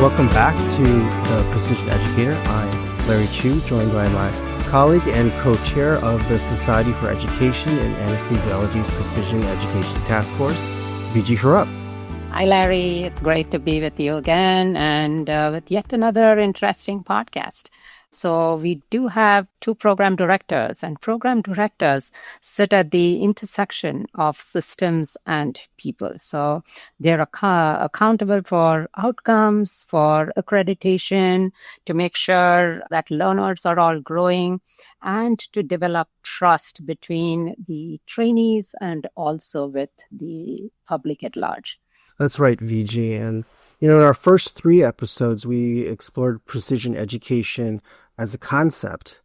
Welcome back to the Precision Educator. I'm Larry Chu, joined by my colleague and co-chair of the Society for Education in Anesthesiology's Precision Education Task Force, Viji Kurup. Hi, Larry. It's great to be with you again and with yet another interesting podcast. So we do have two program directors, and program directors sit at the intersection of systems and people. So they're accountable for outcomes, for accreditation, to make sure that learners are all growing, and to develop trust between the trainees and also with the public at large. That's right, Viji. And, in our first three episodes, we explored precision education as a concept,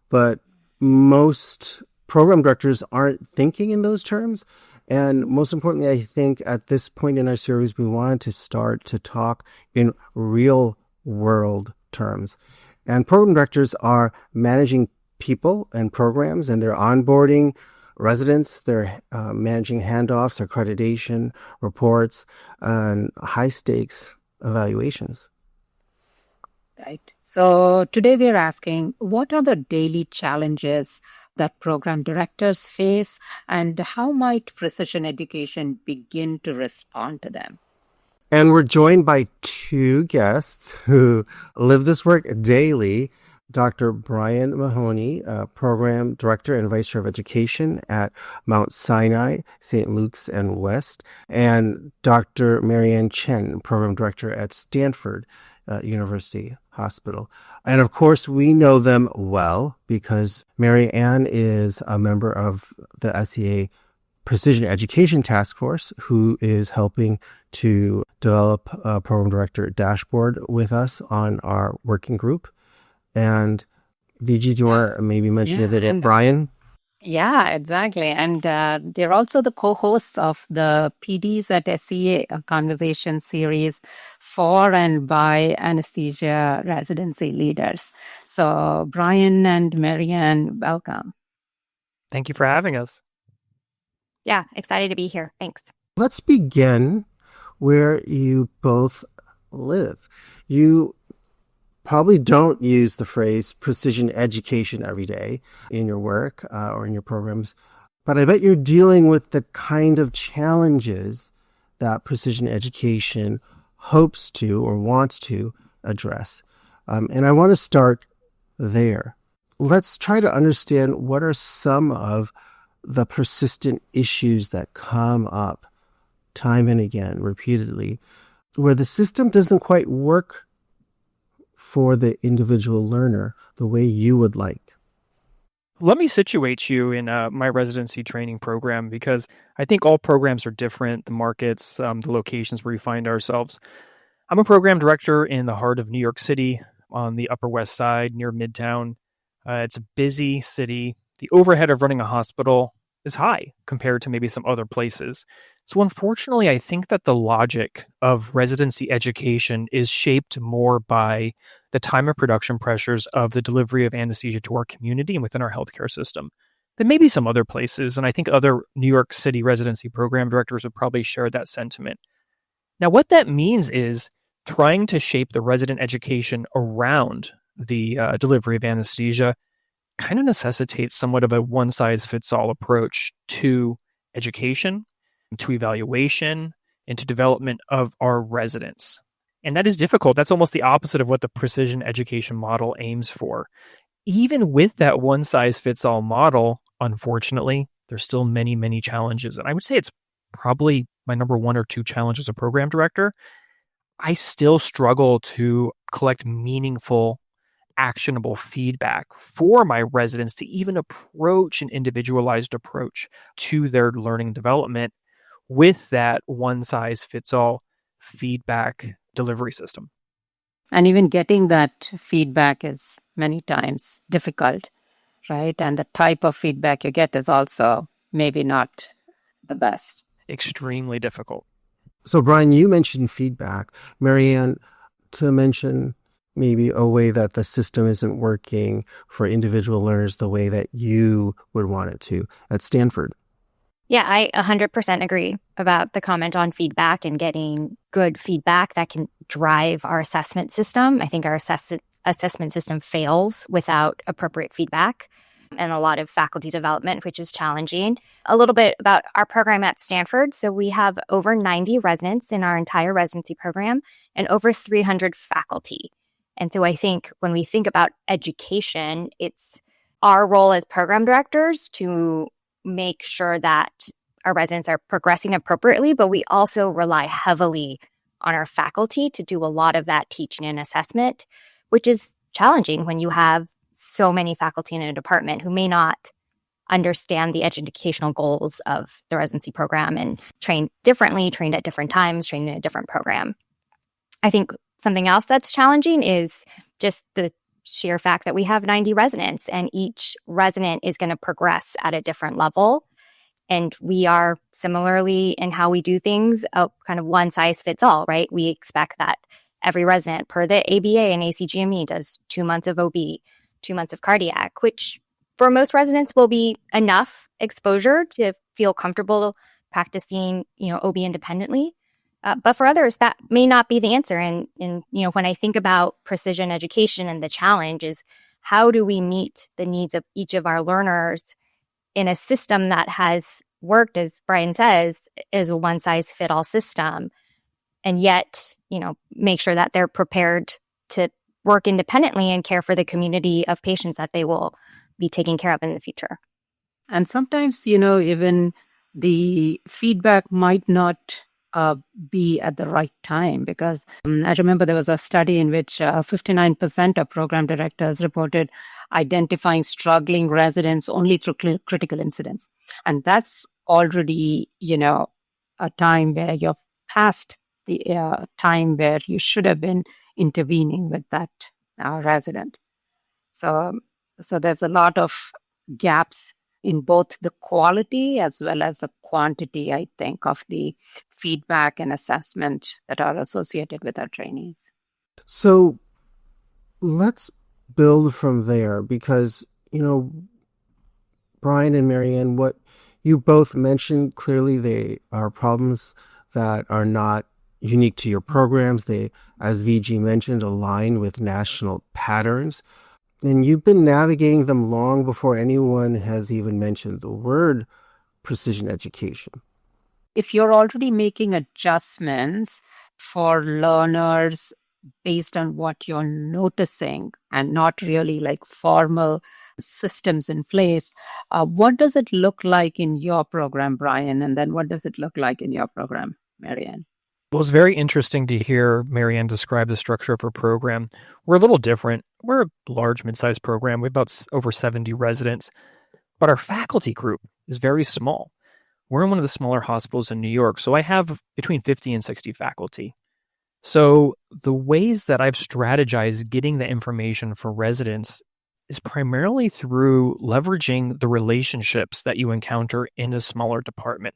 but most program directors aren't thinking in those terms. And most importantly, I think at this point in our series, we wanted to start to talk in real world terms. And program directors are managing people and programs, and they're onboarding residents, they're managing handoffs, accreditation, reports, and high stakes evaluations. Right. So today we're asking, what are the daily challenges that program directors face, and how might precision education begin to respond to them? And we're joined by two guests who live this work daily. Dr. Bryan Mahoney, Program Director and Vice Chair of Education at Mount Sinai, St. Luke's and West, and Dr. Marianne Chen, Program Director at Stanford University Hospital. And of course, we know them well because Marianne is a member of the SEA Precision Education Task Force, who is helping to develop a Program Director dashboard with us on our working group. And Viji, do you want to maybe mention it, Bryan? Yeah, exactly. And they're also the co-hosts of the PDs at SEA, a conversation series for and by anesthesia residency leaders. So Bryan and Marianne, welcome. Thank you for having us. Yeah, excited to be here. Thanks. Let's begin where you both live. You probably don't use the phrase precision education every day in your work or in your programs, but I bet you're dealing with the kind of challenges that precision education hopes to or wants to address. And I want to start there. Let's try to understand what are some of the persistent issues that come up time and again, repeatedly, where the system doesn't quite work for the individual learner the way you would like. Let me situate you in my residency training program, because I think all programs are different, the markets, the locations where we find ourselves. I'm a program director in the heart of New York City on the Upper West Side near Midtown. It's a busy city. The overhead of running a hospital is high compared to maybe some other places. So unfortunately, I think that the logic of residency education is shaped more by the time of production pressures of the delivery of anesthesia to our community and within our healthcare system than maybe some other places. And I think other New York City residency program directors would probably share that sentiment. Now, what that means is trying to shape the resident education around the delivery of anesthesia kind of necessitates somewhat of a one-size-fits-all approach to education, to evaluation, and to development of our residents. And that is difficult. That's almost the opposite of what the precision education model aims for. Even with that one-size-fits-all model, unfortunately, there's still many, many challenges. And I would say it's probably my number one or two challenge as a program director. I still struggle to collect meaningful, actionable feedback for my residents to even approach an individualized approach to their learning development with that one-size-fits-all feedback delivery system. And even getting that feedback is many times difficult, right? And the type of feedback you get is also maybe not the best. Extremely difficult. So, Bryan, you mentioned feedback. Marianne, to mention maybe a way that the system isn't working for individual learners the way that you would want it to at Stanford. Yeah, I 100% agree about the comment on feedback and getting good feedback that can drive our assessment system. I think our assessment system fails without appropriate feedback and a lot of faculty development, which is challenging. A little bit about our program at Stanford. So we have over 90 residents in our entire residency program and over 300 faculty. And so I think when we think about education, it's our role as program directors to make sure that our residents are progressing appropriately, but we also rely heavily on our faculty to do a lot of that teaching and assessment, which is challenging when you have so many faculty in a department who may not understand the educational goals of the residency program and train differently, trained at different times, trained in a different program. I think something else that's challenging is just the sheer fact that we have 90 residents and each resident is going to progress at a different level. And we are similarly in how we do things, kind of one size fits all, right? We expect that every resident per the ABA and ACGME does 2 months of OB, 2 months of cardiac, which for most residents will be enough exposure to feel comfortable practicing, OB independently. But for others, that may not be the answer. And when I think about precision education and the challenge is how do we meet the needs of each of our learners in a system that has worked, as Bryan says, is a one-size-fit-all system, and yet, make sure that they're prepared to work independently and care for the community of patients that they will be taking care of in the future. And sometimes, even the feedback might not be at the right time, because I remember there was a study in which 59% of program directors reported identifying struggling residents only through critical incidents. And that's already, a time where you're past the time where you should have been intervening with that resident. So there's a lot of gaps in both the quality as well as the quantity, I think, of the feedback and assessment that are associated with our trainees. So let's build from there because, Bryan and Marianne, what you both mentioned, clearly they are problems that are not unique to your programs. They, as Viji mentioned, align with national patterns. And you've been navigating them long before anyone has even mentioned the word precision education. If you're already making adjustments for learners based on what you're noticing and not really like formal systems in place, what does it look like in your program, Bryan? And then what does it look like in your program, Marianne? Well, it's very interesting to hear Marianne describe the structure of her program. We're a little different. We're a large, mid-sized program. We have about over 70 residents, but our faculty group is very small. We're in one of the smaller hospitals in New York, so I have between 50 and 60 faculty. So the ways that I've strategized getting the information for residents is primarily through leveraging the relationships that you encounter in a smaller department.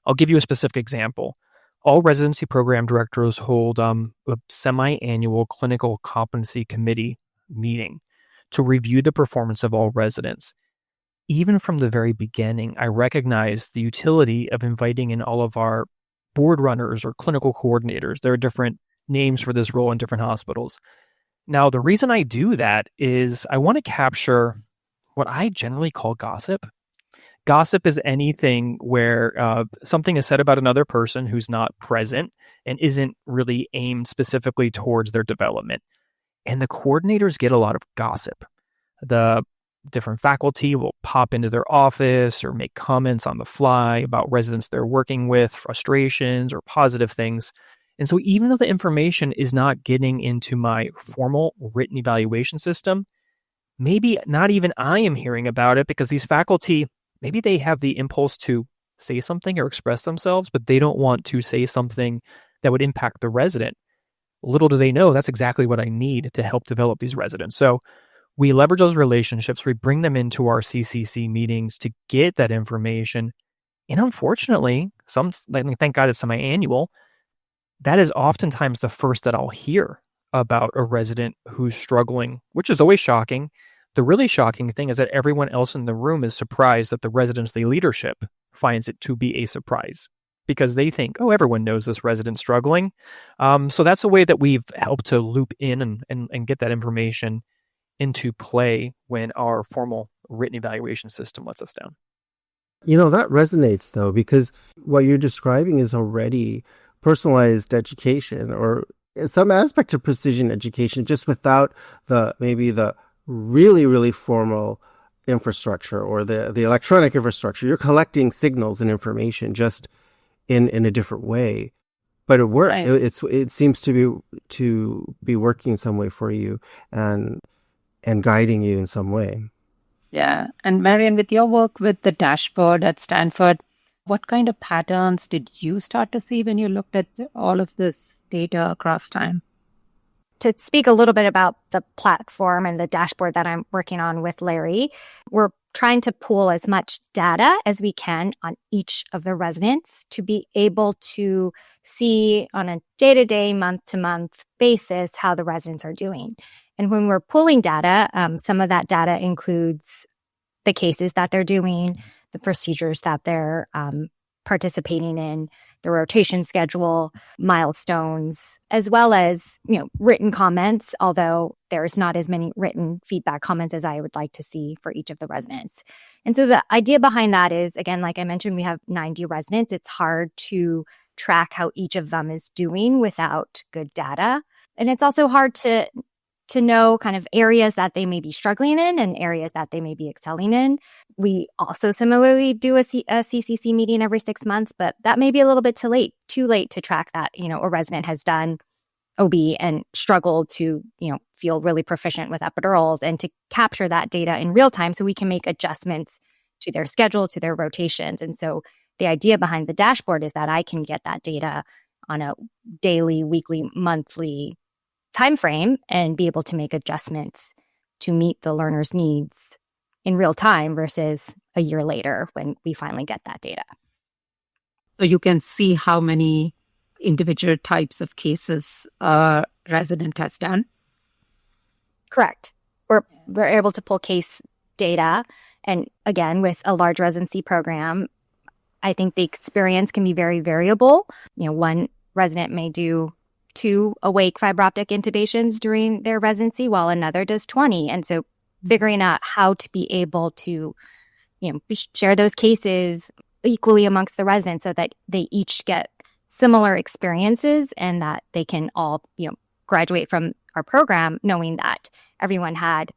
I'll give you a specific example. All residency program directors hold a semi-annual clinical competency committee meeting to review the performance of all residents. Even from the very beginning, I recognized the utility of inviting in all of our board runners or clinical coordinators. There are different names for this role in different hospitals. Now, the reason I do that is I want to capture what I generally call gossip. Gossip is anything where something is said about another person who's not present and isn't really aimed specifically towards their development. And the coordinators get a lot of gossip. The different faculty will pop into their office or make comments on the fly about residents they're working with, frustrations or positive things. And so even though the information is not getting into my formal written evaluation system, maybe not even I am hearing about it because these faculty, maybe they have the impulse to say something or express themselves, but they don't want to say something that would impact the resident. Little do they know that's exactly what I need to help develop these residents. So we leverage those relationships. We bring them into our CCC meetings to get that information. And unfortunately, thank God it's semi-annual, that is oftentimes the first that I'll hear about a resident who's struggling, which is always shocking. The really shocking thing is that everyone else in the room is surprised that the residency leadership finds it to be a surprise because they think, oh, everyone knows this resident's struggling. So that's a way that we've helped to loop in and get that information into play when our formal written evaluation system lets us down. That resonates though, because what you're describing is already personalized education or some aspect of precision education, just without maybe the really, really formal infrastructure or the electronic infrastructure. You're collecting signals and information just in a different way. But it works. Right. It seems to be working some way for you and guiding you in some way. Yeah. And Marianne, with your work with the dashboard at Stanford, what kind of patterns did you start to see when you looked at all of this data across time? To speak a little bit about the platform and the dashboard that I'm working on with Larry, we're trying to pool as much data as we can on each of the residents to be able to see on a day-to-day, month-to-month basis how the residents are doing. And when we're pulling data, some of that data includes the cases that they're doing, the procedures that they're participating in, the rotation schedule, milestones, as well as, written comments, although there's not as many written feedback comments as I would like to see for each of the residents. And so the idea behind that is, again, like I mentioned, we have 90 residents. It's hard to track how each of them is doing without good data. And it's also hard to know kind of areas that they may be struggling in and areas that they may be excelling in. We also similarly do a CCC meeting every 6 months, but that may be a little bit too late to track that. A resident has done OB and struggled to, feel really proficient with epidurals, and to capture that data in real time so we can make adjustments to their schedule, to their rotations. And so the idea behind the dashboard is that I can get that data on a daily, weekly, monthly time frame and be able to make adjustments to meet the learner's needs in real time versus a year later when we finally get that data. So you can see how many individual types of cases a resident has done? Correct. We're able to pull case data. And again, with a large residency program, I think the experience can be very variable. One resident may do 2 awake fiber optic intubations during their residency, while another does 20. And so figuring out how to be able to, share those cases equally amongst the residents so that they each get similar experiences and that they can all, graduate from our program knowing that everyone had,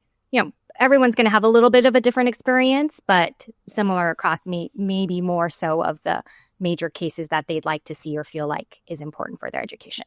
everyone's going to have a little bit of a different experience, but similar across maybe more so of the major cases that they'd like to see or feel like is important for their education.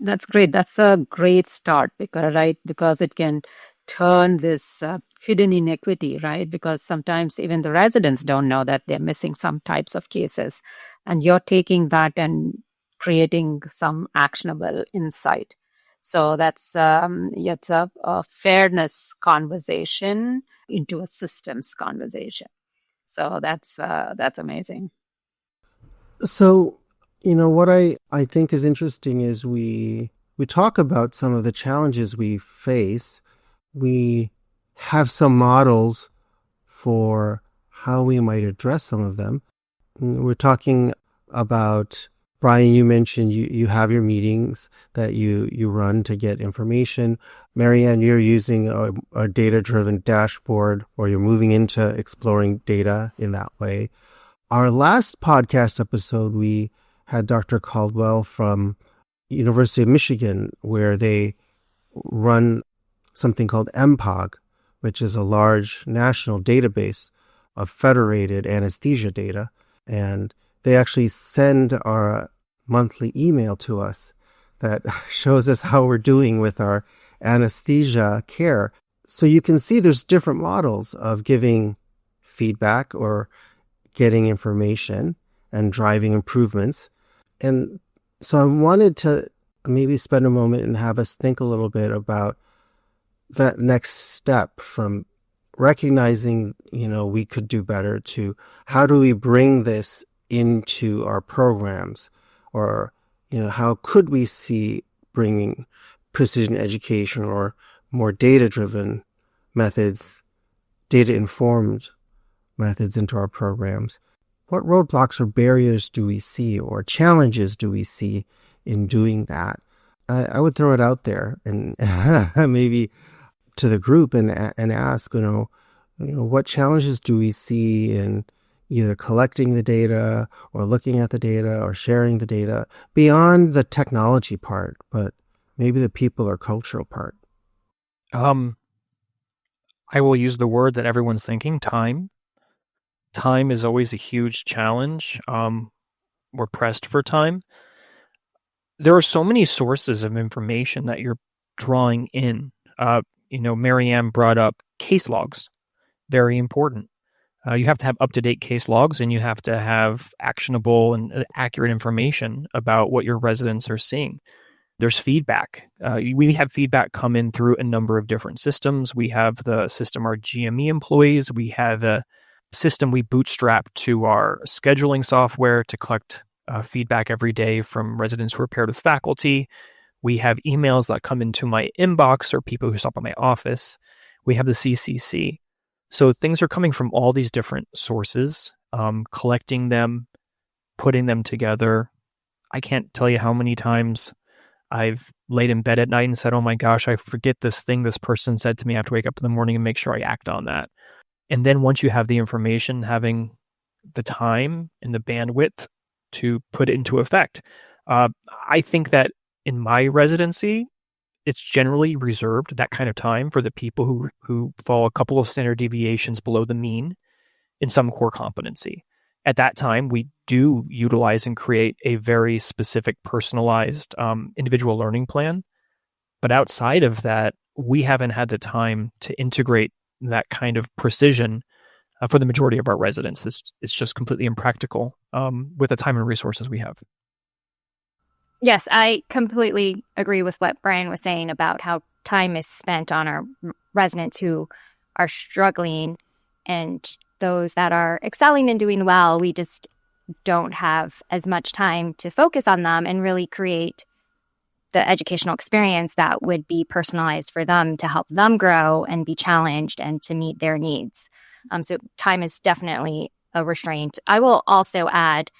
That's great. That's a great start because it can turn this hidden inequity, right? Because sometimes even the residents don't know that they're missing some types of cases, and you're taking that and creating some actionable insight. So that's it's a fairness conversation into a systems conversation. So that's amazing. So, what I think is interesting is we talk about some of the challenges we face. We have some models for how we might address some of them. We're talking about, Bryan, you mentioned you have your meetings that you run to get information. Marianne, you're using a data-driven dashboard, or you're moving into exploring data in that way. Our last podcast episode, we had Dr. Caldwell from University of Michigan, where they run something called MPOG, which is a large national database of federated anesthesia data. And they actually send our monthly email to us that shows us how we're doing with our anesthesia care. So you can see there's different models of giving feedback or getting information and driving improvements. And so I wanted to maybe spend a moment and have us think a little bit about that next step from recognizing, we could do better, to how do we bring this into our programs, or, how could we see bringing precision education or more data-driven methods, data-informed methods into our programs. what roadblocks or barriers do we see or challenges do we see in doing that? I would throw it out there and maybe to the group and ask, what challenges do we see in either collecting the data or looking at the data or sharing the data beyond the technology part, but maybe the people or cultural part? I will use the word that everyone's thinking, time. Time is always a huge challenge. We're pressed for time. There are so many sources of information that you're drawing in. Marianne brought up case logs. Very important. You have to have up-to-date case logs, and you have to have actionable and accurate information about what your residents are seeing. There's feedback. We have feedback come in through a number of different systems. We have the system our GME employs. We have a system we bootstrap to our scheduling software to collect feedback every day from residents who are paired with faculty. We have emails that come into my inbox or people who stop by my office. We have the CCC. So things are coming from all these different sources, collecting them, putting them together. I can't tell you how many times I've laid in bed at night and said, oh my gosh, I forget this thing this person said to me. I have to wake up in the morning and make sure I act on that. And then once you have the information, having the time and the bandwidth to put it into effect. I think that in my residency, it's generally reserved, that kind of time, for the people who fall a couple of standard deviations below the mean in some core competency. At that time, we do utilize and create a very specific, personalized individual learning plan. But outside of that, we haven't had the time to integrate that kind of precision for the majority of our residents. It's just completely impractical with the time and resources we have. Yes, I completely agree with what Bryan was saying about how time is spent on our residents who are struggling, and those that are excelling and doing well, we just don't have as much time to focus on them and really create the educational experience that would be personalized for them to help them grow and be challenged and to meet their needs. So time is definitely a restraint. I will also add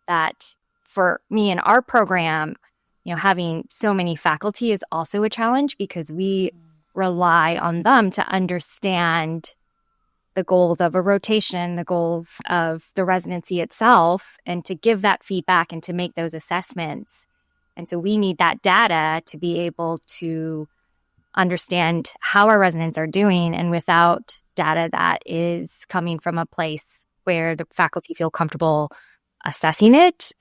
that for me in our program, having so many faculty is also a challenge because we rely on them to understand the goals of a rotation, the goals of the residency itself, and to give that feedback and to make those assessments. And so we need that data to be able to understand how our residents are doing. And without data that is coming from a place where the faculty feel comfortable assessing it,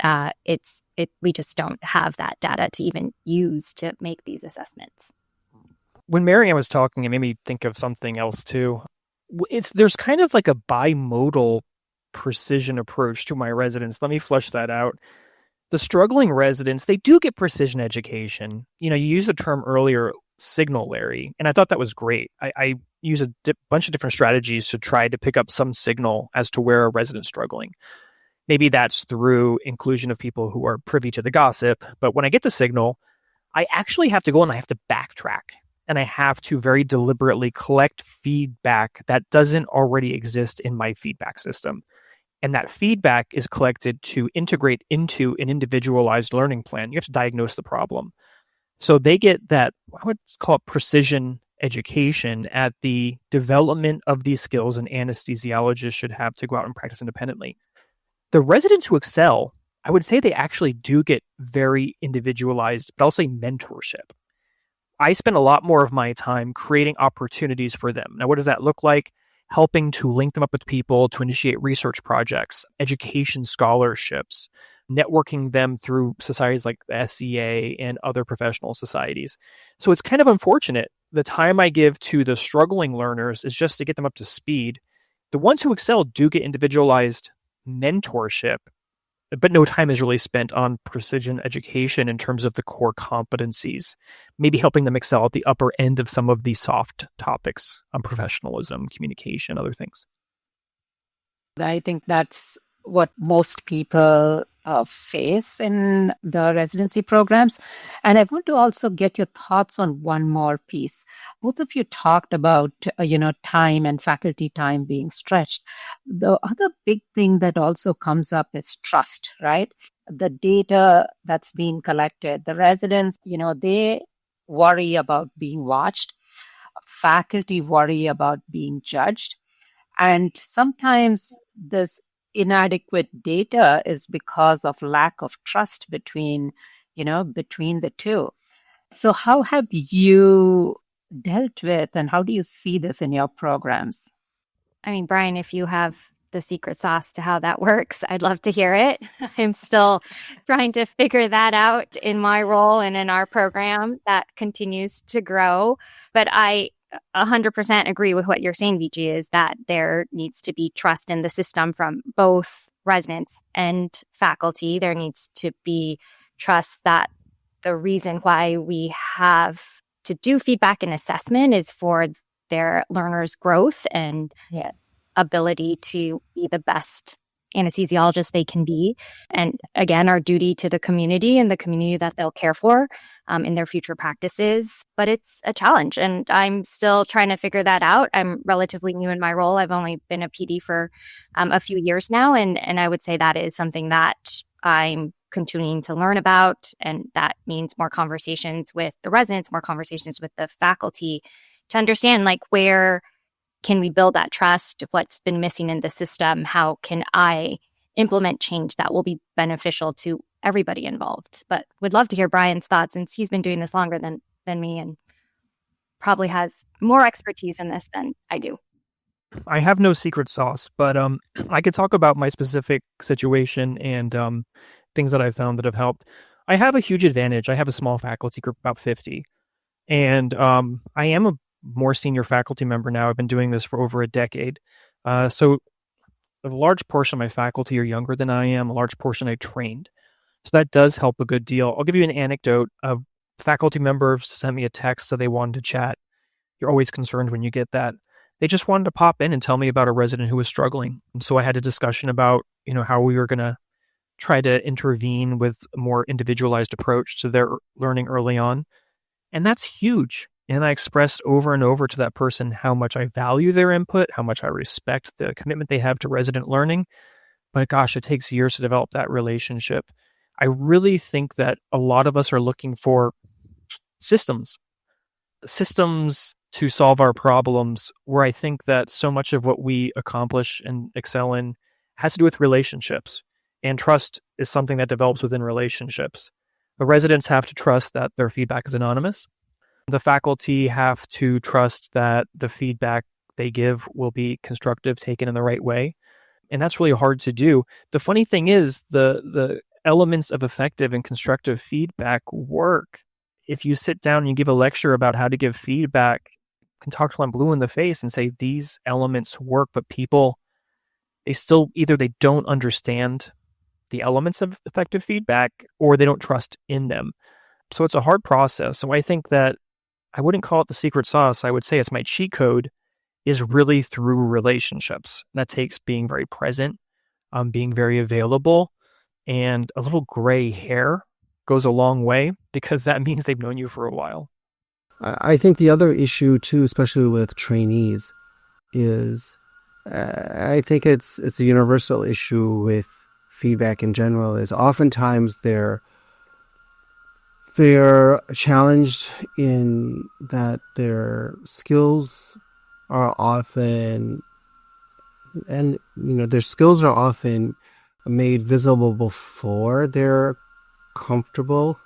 we just don't have that data to even use to make these assessments. When Marianne was talking, it made me think of something else too. There's kind of like a bimodal precision approach to my residents. Let me flesh that out. The struggling residents, they do get precision education. You used the term earlier, signal, Larry, and I thought that was great. I use a bunch of different strategies to try to pick up some signal as to where a resident's struggling. Maybe that's through inclusion of people who are privy to the gossip. But when I get the signal, I actually have to go and I have to backtrack. And I have to very deliberately collect feedback that doesn't already exist in my feedback system. And that feedback is collected to integrate into an individualized learning plan. You have to diagnose the problem. So they get that, what's called precision education at the development of these skills an anesthesiologist should have to go out and practice independently. The residents who excel, I would say they actually do get very individualized, but I'll say mentorship. I spend a lot more of my time creating opportunities for them. Now, what does that look like? Helping to link them up with people to initiate research projects, education scholarships, networking them through societies like the SCA and other professional societies. So it's kind of unfortunate. The time I give to the struggling learners is just to get them up to speed. The ones who excel do get individualized mentorship, but no time is really spent on precision education in terms of the core competencies, maybe helping them excel at the upper end of some of the soft topics on professionalism, communication, other things. I think that's what most people face in the residency programs. And I want to also get your thoughts on one more piece. Both of you talked about, time and faculty time being stretched. The other big thing that also comes up is trust, right? The data that's being collected, the residents, they worry about being watched. Faculty worry about being judged. And sometimes this inadequate data is because of lack of trust between the two. So how have you dealt with and how do you see this in your programs? I mean, Bryan, if you have the secret sauce to how that works, I'd love to hear it. I'm still trying to figure that out in my role and in our program that continues to grow. But I 100% agree with what you're saying, Viji, is that there needs to be trust in the system from both residents and faculty. There needs to be trust that the reason why we have to do feedback and assessment is for their learners' growth and ability to be the best anesthesiologists they can be. And again, our duty to the community and the community that they'll care for in their future practices. But it's a challenge, and I'm still trying to figure that out. I'm relatively new in my role. I've only been a PD for a few years now, and I would say that is something that I'm continuing to learn about, and that means more conversations with the residents, more conversations with the faculty to understand, like, where can we build that trust? What's been missing in the system? How can I implement change that will be beneficial to everybody involved? But would love to hear Bryan's thoughts, since he's been doing this longer than me and probably has more expertise in this than I do. I have no secret sauce, but I could talk about my specific situation and things that I've found that have helped. I have a huge advantage. I have a small faculty group, about 50, and I am a more senior faculty member now. I've been doing this for over a decade. So a large portion of my faculty are younger than I am, a large portion I trained. So that does help a good deal. I'll give you an anecdote. A faculty member sent me a text, so they wanted to chat. You're always concerned when you get that. They just wanted to pop in and tell me about a resident who was struggling. And so I had a discussion about, how we were going to try to intervene with a more individualized approach to their learning early on. And that's huge. And I expressed over and over to that person how much I value their input, how much I respect the commitment they have to resident learning. But gosh, it takes years to develop that relationship. I really think that a lot of us are looking for systems to solve our problems, where I think that so much of what we accomplish and excel in has to do with relationships. And trust is something that develops within relationships. The residents have to trust that their feedback is anonymous. The faculty have to trust that the feedback they give will be constructive, taken in the right way. And that's really hard to do. The funny thing is, the elements of effective and constructive feedback work. If you sit down and you give a lecture about how to give feedback, you can talk to them blue in the face and say these elements work, but people, they don't understand the elements of effective feedback, or they don't trust in them. So it's a hard process. So I think that I wouldn't call it the secret sauce. I would say it's my cheat code is really through relationships. That takes being very present, being very available, and a little gray hair goes a long way, because that means they've known you for a while. I think the other issue too, especially with trainees, is I think it's a universal issue with feedback in general, is oftentimes they're challenged in that their skills are often made visible before they're comfortable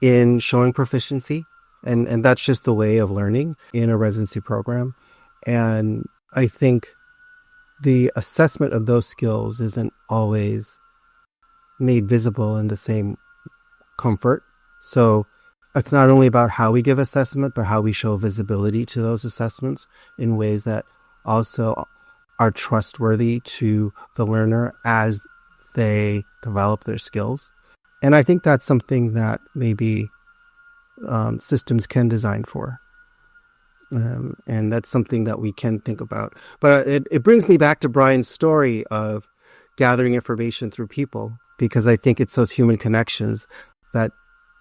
in showing proficiency. And that's just the way of learning in a residency program. And I think the assessment of those skills isn't always made visible in the same comfort. So it's not only about how we give assessment, but how we show visibility to those assessments in ways that also are trustworthy to the learner as they develop their skills. And I think that's something that maybe systems can design for. And that's something that we can think about. But it brings me back to Bryan's story of gathering information through people. because I think it's those human connections that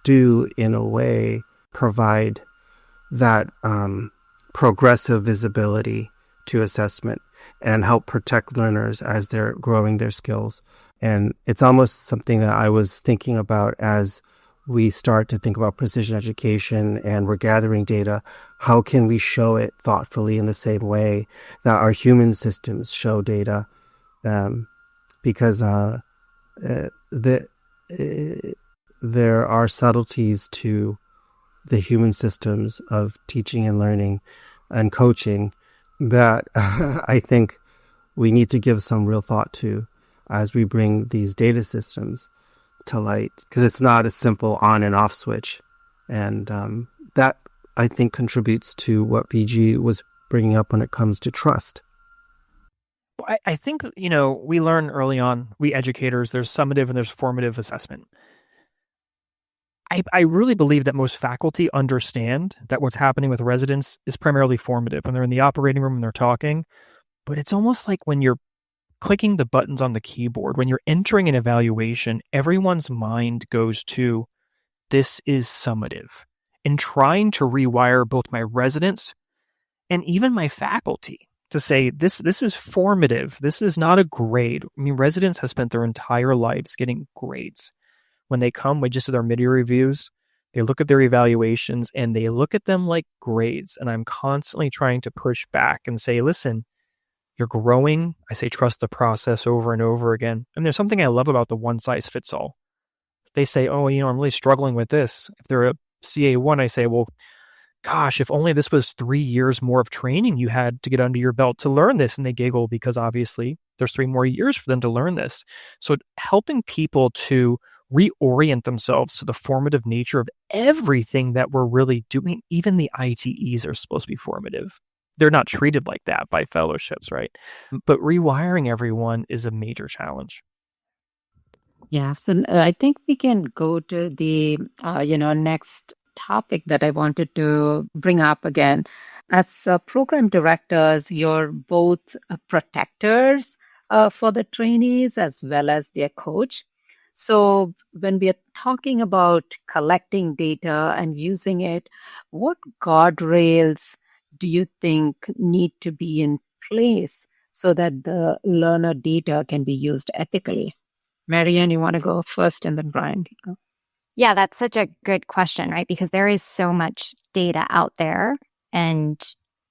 do, in a way, provide that progressive visibility to assessment and help protect learners as they're growing their skills. And it's almost something that I was thinking about as we start to think about precision education and we're gathering data. How can we show it thoughtfully in the same way that our human systems show data? Because there are subtleties to the human systems of teaching and learning and coaching that I think we need to give some real thought to as we bring these data systems to light, because it's not a simple on and off switch. And that, I think, contributes to what Viji was bringing up when it comes to trust. I think, we learn early on, we educators, there's summative and there's formative assessment. I really believe that most faculty understand that what's happening with residents is primarily formative when they're in the operating room and they're talking. But it's almost like when you're clicking the buttons on the keyboard, when you're entering an evaluation, everyone's mind goes to, this is summative. And trying to rewire both my residents and even my faculty to say, this is formative. This is not a grade. I mean, residents have spent their entire lives getting grades. When they come, we just did our mid-year reviews, they look at their evaluations and they look at them like grades. And I'm constantly trying to push back and say, listen, you're growing. I say, trust the process over and over again. And there's something I love about the one size fits all. They say, oh, I'm really struggling with this. If they're a CA1, I say, well, gosh, if only this was 3 years more of training you had to get under your belt to learn this. And they giggle because obviously there's 3 more years for them to learn this. So helping people to reorient themselves to the formative nature of everything that we're really doing. Even the ITEs are supposed to be formative. They're not treated like that by fellowships, right? But rewiring everyone is a major challenge. Yeah, so I think we can go to the next topic that I wanted to bring up again. As program directors, you're both protectors for the trainees as well as their coach. So when we are talking about collecting data and using it, what guardrails do you think need to be in place so that the learner data can be used ethically? Marianne, you want to go first and then Bryan? Yeah, that's such a good question, right? Because there is so much data out there. And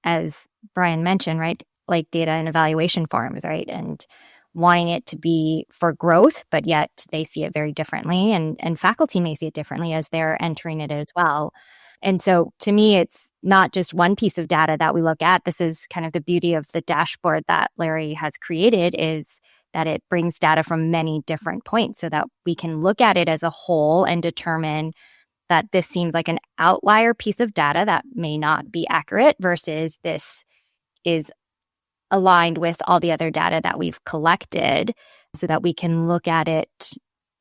as Bryan mentioned, right, like data and evaluation forums, right? And wanting it to be for growth, but yet they see it very differently. And faculty may see it differently as they're entering it as well. And so to me, it's not just one piece of data that we look at. This is kind of the beauty of the dashboard that Larry has created, is that it brings data from many different points so that we can look at it as a whole and determine that this seems like an outlier piece of data that may not be accurate versus this is aligned with all the other data that we've collected, so that we can look at it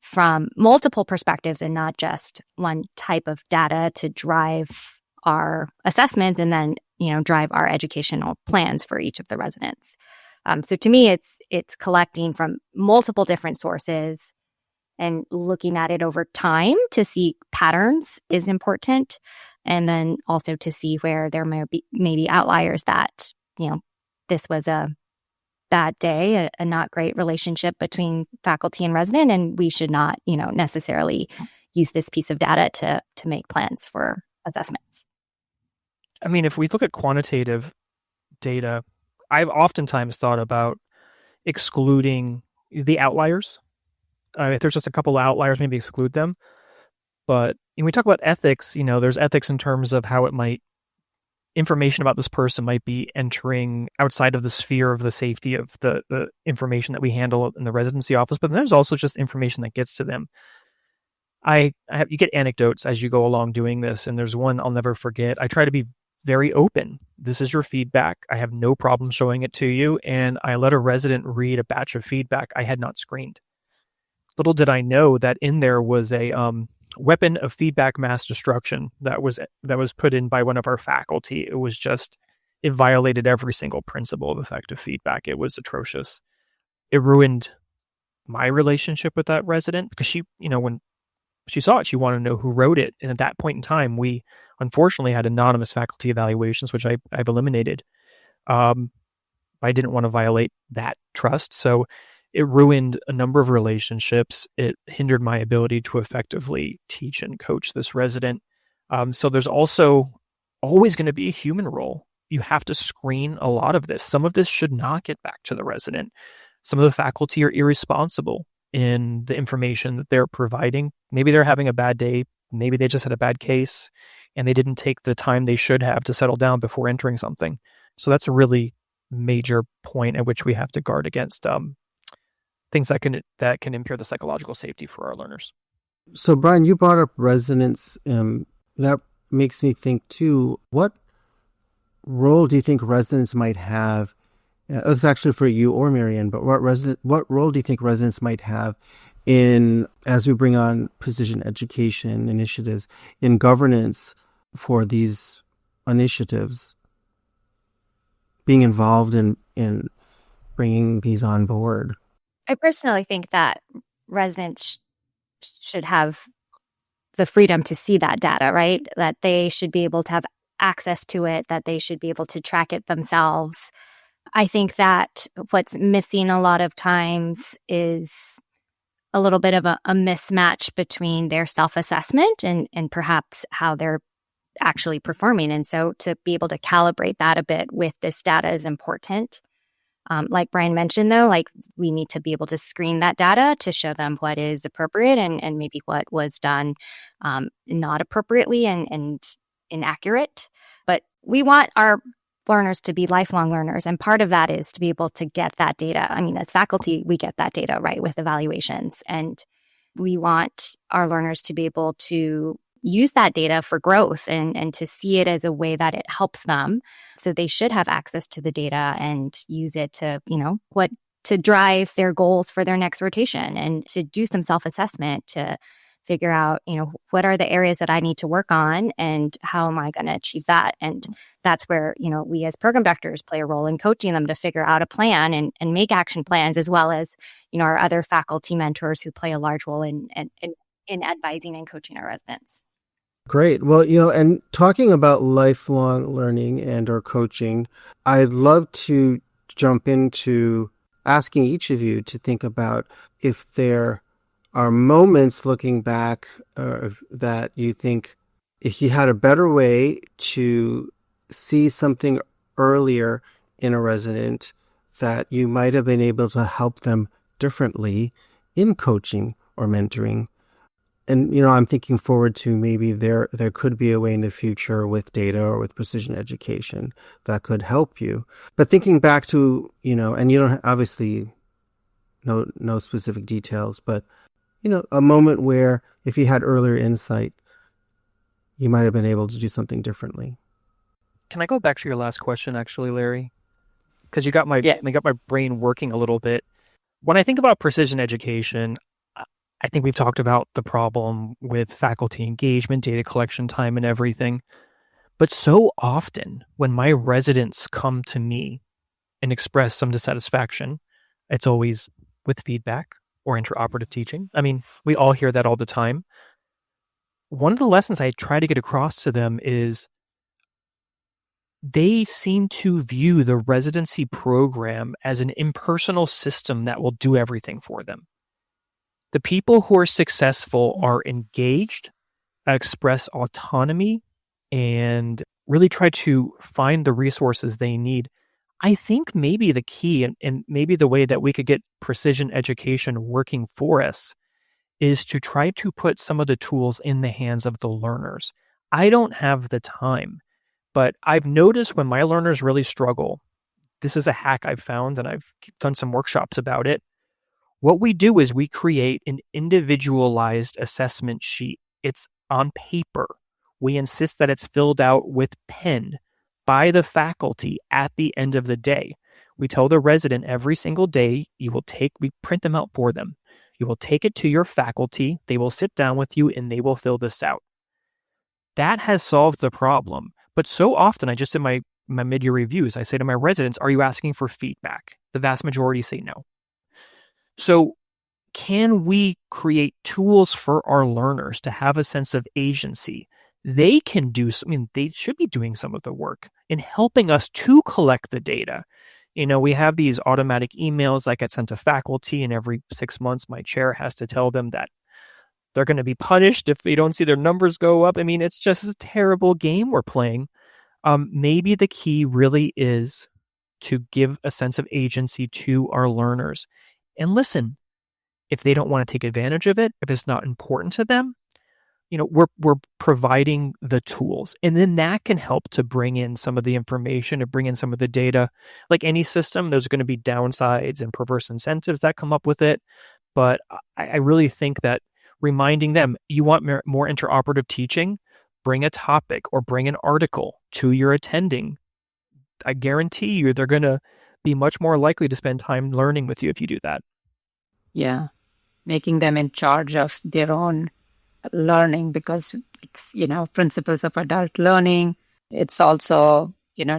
from multiple perspectives and not just one type of data to drive our assessments and then, drive our educational plans for each of the residents. So to me, it's collecting from multiple different sources and looking at it over time to see patterns is important. And then also to see where there may be outliers that, this was a bad day, a not great relationship between faculty and resident, and we should not, necessarily use this piece of data to make plans for assessments. I mean, if we look at quantitative data, I've oftentimes thought about excluding the outliers. If there's just a couple of outliers, maybe exclude them. But when we talk about ethics, there's ethics in terms of how information about this person might be entering outside of the sphere of the safety of the information that we handle in the residency office. But then there's also just information that gets to them. You get anecdotes as you go along doing this, and there's one I'll never forget. I try to be very open. This is your feedback. I have no problem showing it to you. And I let a resident read a batch of feedback I had not screened. Little did I know that in there was a weapon of feedback mass destruction that was put in by one of our faculty. It violated every single principle of effective feedback. It was atrocious. It ruined my relationship with that resident, because she, when she saw it, she wanted to know who wrote it. And at that point in time, we unfortunately had anonymous faculty evaluations, which I've eliminated. I didn't want to violate that trust. So it ruined a number of relationships. It hindered my ability to effectively teach and coach this resident. So there's also always going to be a human role. You have to screen a lot of this. Some of this should not get back to the resident. Some of the faculty are irresponsible in the information that they're providing. Maybe they're having a bad day. Maybe they just had a bad case and they didn't take the time they should have to settle down before entering something. So that's a really major point at which we have to guard against things that can impair the psychological safety for our learners. So, Bryan, you brought up residents. That makes me think too. What role do you think residents might have? It's actually for you or Marianne, but what role do you think residents might have in, as we bring on precision education initiatives, in governance for these initiatives, being involved in bringing these on board? I personally think that residents should have the freedom to see that data, right? That they should be able to have access to it, that they should be able to track it themselves. I think that what's missing a lot of times is a little bit of a mismatch between their self-assessment and perhaps how they're actually performing. And so to be able to calibrate that a bit with this data is important. Like Bryan mentioned, though, like we need to be able to screen that data to show them what is appropriate and maybe what was done not appropriately and inaccurate. But we want our learners to be lifelong learners. And part of that is to be able to get that data. I mean, as faculty, we get that data, right, with evaluations. And we want our learners to be able to use that data for growth and to see it as a way that it helps them. So they should have access to the data and use it to, to drive their goals for their next rotation and to do some self-assessment to figure out, what are the areas that I need to work on and how am I going to achieve that? And that's where, we as program directors play a role in coaching them to figure out a plan and make action plans, as well as, our other faculty mentors who play a large role in advising and coaching our residents. Great. Well, and talking about lifelong learning and or coaching, I'd love to jump into asking each of you to think about if there are moments looking back that you think if you had a better way to see something earlier in a resident, that you might have been able to help them differently in coaching or mentoring. And, I'm thinking forward to maybe there could be a way in the future with data or with precision education that could help you. But thinking back to, and you don't obviously no specific details, but, a moment where if you had earlier insight, you might have been able to do something differently. Can I go back to your last question, actually, Larry? Because you got my brain working a little bit. When I think about precision education, I think we've talked about the problem with faculty engagement, data collection time, and everything. But so often when my residents come to me and express some dissatisfaction, it's always with feedback or interoperative teaching. I mean, we all hear that all the time. One of the lessons I try to get across to them is they seem to view the residency program as an impersonal system that will do everything for them. The people who are successful are engaged, express autonomy, and really try to find the resources they need. I think maybe the key and maybe the way that we could get precision education working for us is to try to put some of the tools in the hands of the learners. I don't have the time, but I've noticed when my learners really struggle, this is a hack I've found and I've done some workshops about it. What we do is we create an individualized assessment sheet. It's on paper. We insist that it's filled out with pen by the faculty at the end of the day. We tell the resident every single day, we print them out for them. You will take it to your faculty. They will sit down with you and they will fill this out. That has solved the problem. But so often, I just in my mid-year reviews, I say to my residents, are you asking for feedback? The vast majority say no. So can we create tools for our learners to have a sense of agency? They can do, they should be doing some of the work in helping us to collect the data. We have these automatic emails that get sent to faculty, and every 6 months, my chair has to tell them that they're going to be punished if they don't see their numbers go up. It's just a terrible game we're playing. Maybe the key really is to give a sense of agency to our learners. And listen, if they don't want to take advantage of it, if it's not important to them, we're providing the tools. And then that can help to bring in some of the information, to bring in some of the data. Like any system, there's going to be downsides and perverse incentives that come up with it. But I really think that reminding them, you want more interoperative teaching, bring a topic or bring an article to your attending. I guarantee you they're going to be much more likely to spend time learning with you if you do that. Yeah. Making them in charge of their own learning, because it's, principles of adult learning. It's also,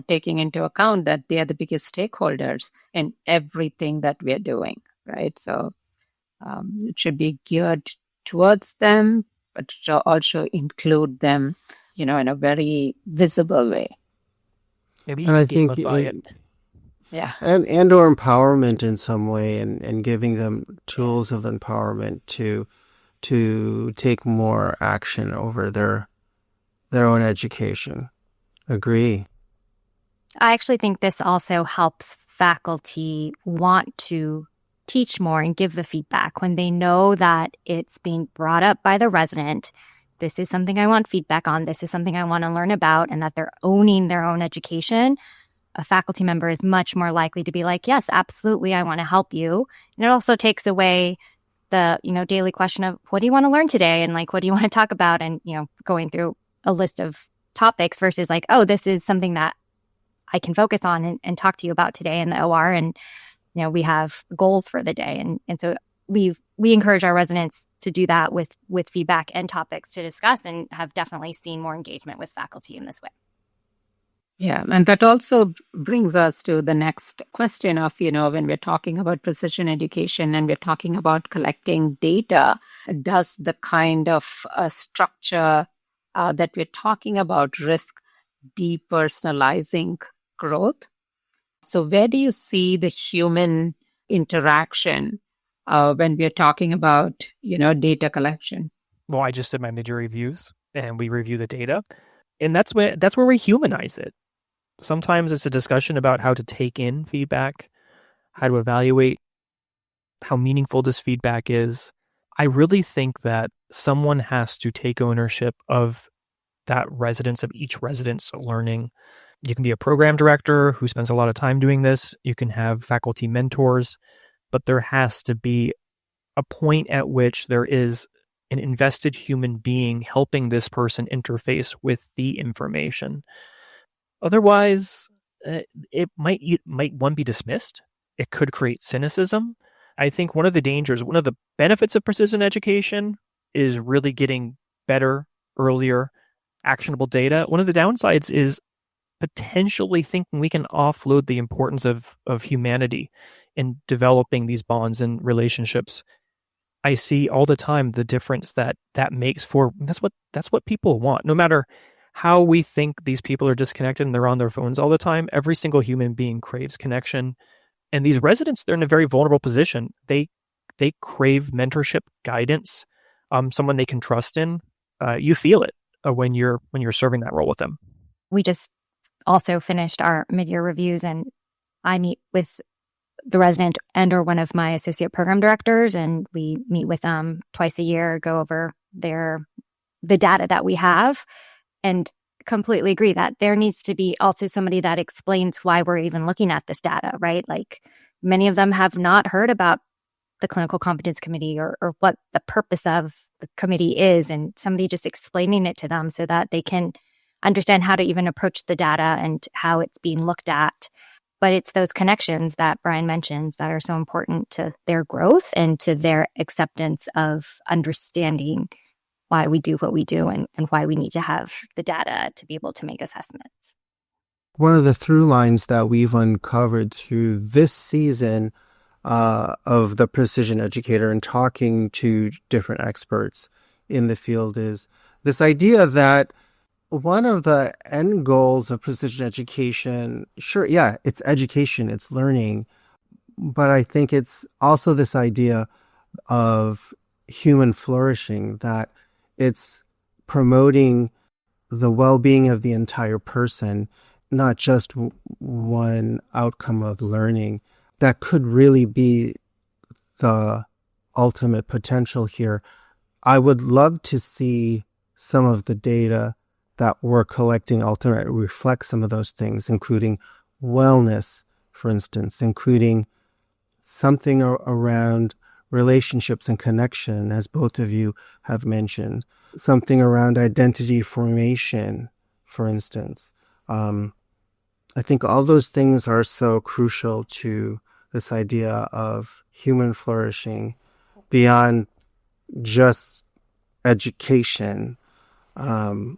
taking into account that they are the biggest stakeholders in everything that we are doing, right? So it should be geared towards them, but also include them, in a very visible way. Maybe And I think gamify it. Yeah. and or empowerment in some way, and giving them tools of empowerment to take more action over their own education. Agree. I actually think this also helps faculty want to teach more and give the feedback when they know that it's being brought up by the resident. This is something I want feedback on. This is something I want to learn about, and that they're owning their own education. A faculty member is much more likely to be like, yes, absolutely, I want to help you. And it also takes away the, daily question of what do you want to learn today? And what do you want to talk about? And, going through a list of topics versus this is something that I can focus on and talk to you about today in the OR. And, we have goals for the day. And so we encourage our residents to do that with feedback and topics to discuss, and have definitely seen more engagement with faculty in this way. Yeah, and that also brings us to the next question of, when we're talking about precision education and we're talking about collecting data, does the kind of structure that we're talking about risk depersonalizing growth? So where do you see the human interaction when we're talking about, data collection? Well, I just did my mid-year reviews, and we review the data, and that's where we humanize it. Sometimes it's a discussion about how to take in feedback, how to evaluate how meaningful this feedback is. I really think that someone has to take ownership of that residence, of each resident's learning. You can be a program director who spends a lot of time doing this. You can have faculty mentors, but there has to be a point at which there is an invested human being helping this person interface with the information. Otherwise, it might one be dismissed. It could create cynicism. I think one of the dangers, one of the benefits of precision education is really getting better, earlier, actionable data. One of the downsides is potentially thinking we can offload the importance of humanity in developing these bonds and relationships. I see all the time the difference that makes for, that's what people want. No matter how we think these people are disconnected and they're on their phones all the time, every single human being craves connection. And these residents, they're in a very vulnerable position. They crave mentorship, guidance, someone they can trust in. You feel it when you're serving that role with them. We just also finished our mid-year reviews, and I meet with the resident and or one of my associate program directors, and we meet with them twice a year, go over the data that we have, and completely agree that there needs to be also somebody that explains why we're even looking at this data, right? Many of them have not heard about the Clinical Competence Committee or what the purpose of the committee is, and somebody just explaining it to them so that they can understand how to even approach the data and how it's being looked at. But it's those connections that Bryan mentions that are so important to their growth and to their acceptance of understanding why we do what we do and why we need to have the data to be able to make assessments. One of the through lines that we've uncovered through this season of the Precision Educator and talking to different experts in the field is this idea that one of the end goals of precision education, sure, yeah, it's education, it's learning, but I think it's also this idea of human flourishing, that it's promoting the well-being of the entire person, not just one outcome of learning. That could really be the ultimate potential here. I would love to see some of the data that we're collecting ultimately reflect some of those things, including wellness, for instance, including something around relationships and connection, as both of you have mentioned, something around identity formation, for instance. I think all those things are so crucial to this idea of human flourishing beyond just education,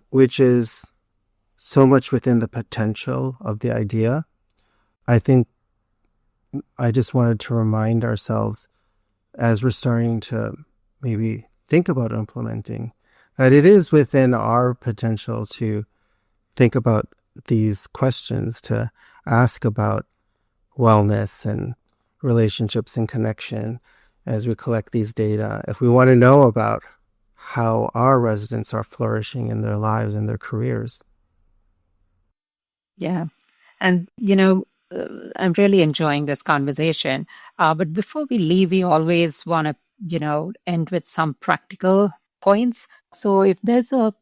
which is so much within the potential of the idea. I think I just wanted to remind ourselves, as we're starting to maybe think about implementing, that it is within our potential to think about these questions, to ask about wellness and relationships and connection as we collect these data. If we want to know about how our residents are flourishing in their lives and their careers. Yeah. And, I'm really enjoying this conversation. But before we leave, we always want to, end with some practical points. So if there's a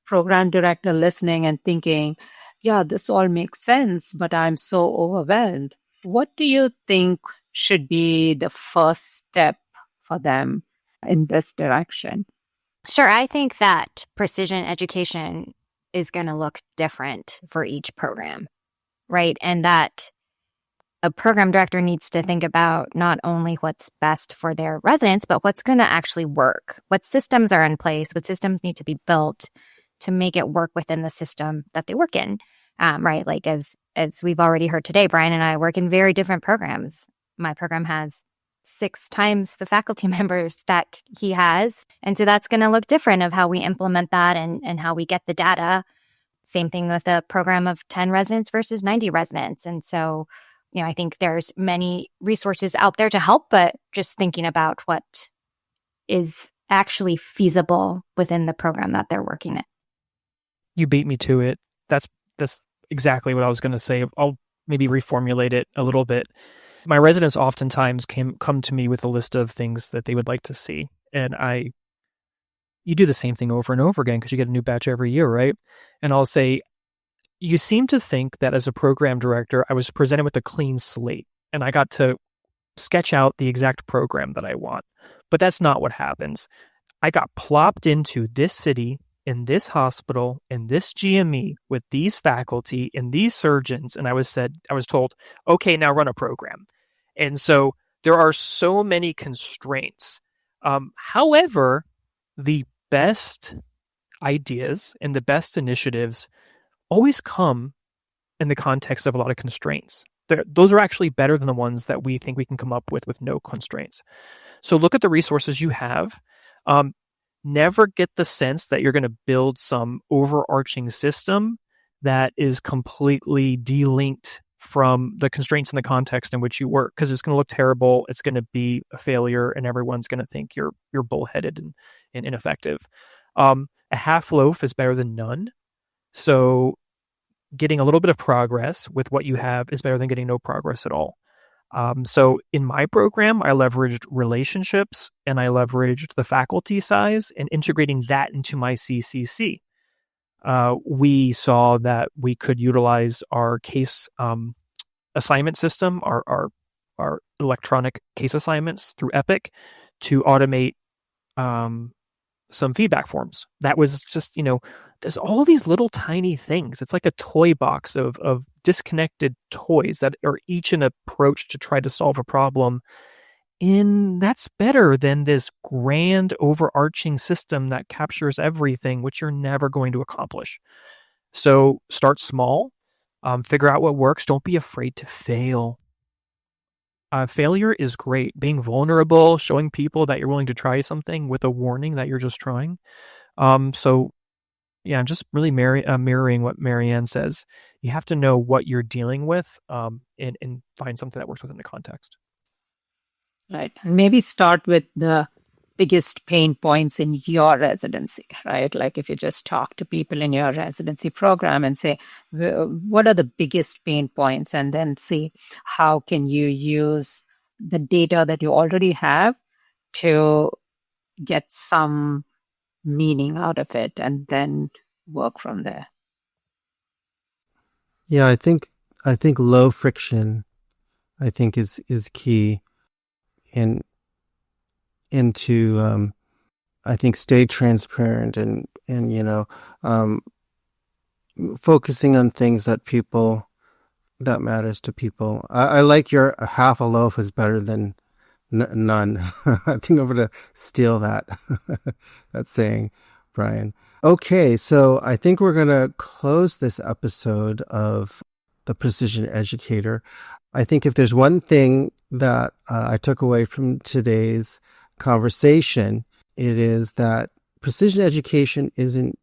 program director listening and thinking, yeah, this all makes sense, but I'm so overwhelmed, what do you think should be the first step for them in this direction? Sure. I think that precision education is going to look different for each program, right? And that a program director needs to think about not only what's best for their residents, but what's going to actually work. What systems are in place, what systems need to be built to make it work within the system that they work in, right? Like as we've already heard today, Bryan and I work in very different programs. My program has 6 times the faculty members that he has. And so that's going to look different of how we implement that and how we get the data. Same thing with a program of 10 residents versus 90 residents. And so, I think there's many resources out there to help, but just thinking about what is actually feasible within the program that they're working in. You beat me to it. That's exactly what I was going to say. I'll maybe reformulate it a little bit. My residents oftentimes come to me with a list of things that they would like to see. And you do the same thing over and over again because you get a new batch every year, right? And I'll say, you seem to think that as a program director, I was presented with a clean slate and I got to sketch out the exact program that I want. But that's not what happens. I got plopped into this city, in this hospital, in this GME, with these faculty and these surgeons, and I was told, okay, now run a program. And so there are so many constraints. However, the best ideas and the best initiatives always come in the context of a lot of constraints. Those are actually better than the ones that we think we can come up with no constraints. So look at the resources you have. Never get the sense that you're going to build some overarching system that is completely delinked from the constraints and the context in which you work, because it's going to look terrible. It's going to be a failure, and everyone's going to think you're bullheaded and ineffective. A half loaf is better than none. So getting a little bit of progress with what you have is better than getting no progress at all. So in my program, I leveraged relationships and I leveraged the faculty size and integrating that into my CCC. We saw that we could utilize our case assignment system, our electronic case assignments through Epic to automate some feedback forms. That was just, there's all these little tiny things. It's like a toy box of disconnected toys that are each an approach to try to solve a problem. And that's better than this grand overarching system that captures everything, which you're never going to accomplish. So start small, figure out what works. Don't be afraid to fail. failure is great. Being vulnerable, showing people that you're willing to try something with a warning that you're just trying. So yeah, I'm just really mirroring what Marianne says. You have to know what you're dealing with, and find something that works within the context. Right. And maybe start with the biggest pain points in your residency, right? Like if you just talk to people in your residency program and say, what are the biggest pain points? And then see how can you use the data that you already have to get some meaning out of it and then work from there. Yeah, I think low friction, I think is key, and to I think stay transparent and focusing on things that matters to people. I like your half a loaf is better than none. I think I'm going to steal that saying, Bryan. Okay, so I think we're going to close this episode of the Precision Educator. I think if there's one thing that I took away from today's conversation, it is that precision education isn't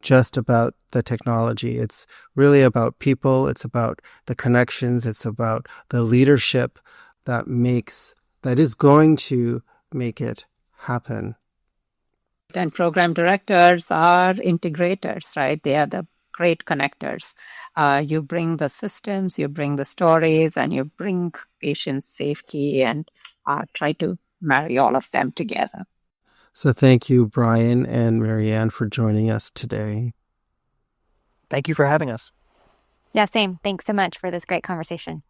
just about the technology. It's really about people. It's about the connections. It's about the leadership that is going to make it happen. And program directors are integrators, right? They are the great connectors. You bring the systems, you bring the stories, and you bring patient safety and try to marry all of them together. So thank you, Bryan and Marianne, for joining us today. Thank you for having us. Yeah, same. Thanks so much for this great conversation.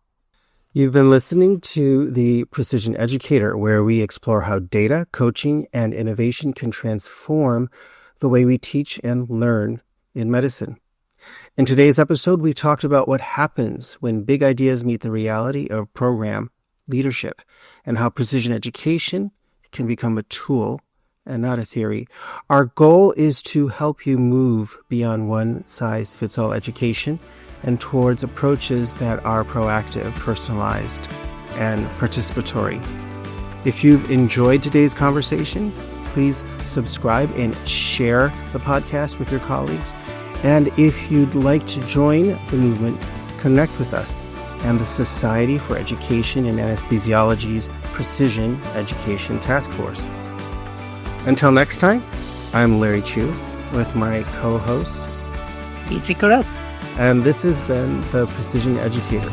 You've been listening to the Precision Educator, where we explore how data, coaching, and innovation can transform the way we teach and learn in medicine. In today's episode, we talked about what happens when big ideas meet the reality of program leadership and how precision education can become a tool and not a theory. Our goal is to help you move beyond one-size-fits-all education and towards approaches that are proactive, personalized, and participatory. If you've enjoyed today's conversation, please subscribe and share the podcast with your colleagues. And if you'd like to join the movement, connect with us and the Society for Education in Anesthesiology's Precision Education Task Force. Until next time, I'm Larry Chu with my co-host, Viji Kurup. and this has been the Precision Educator.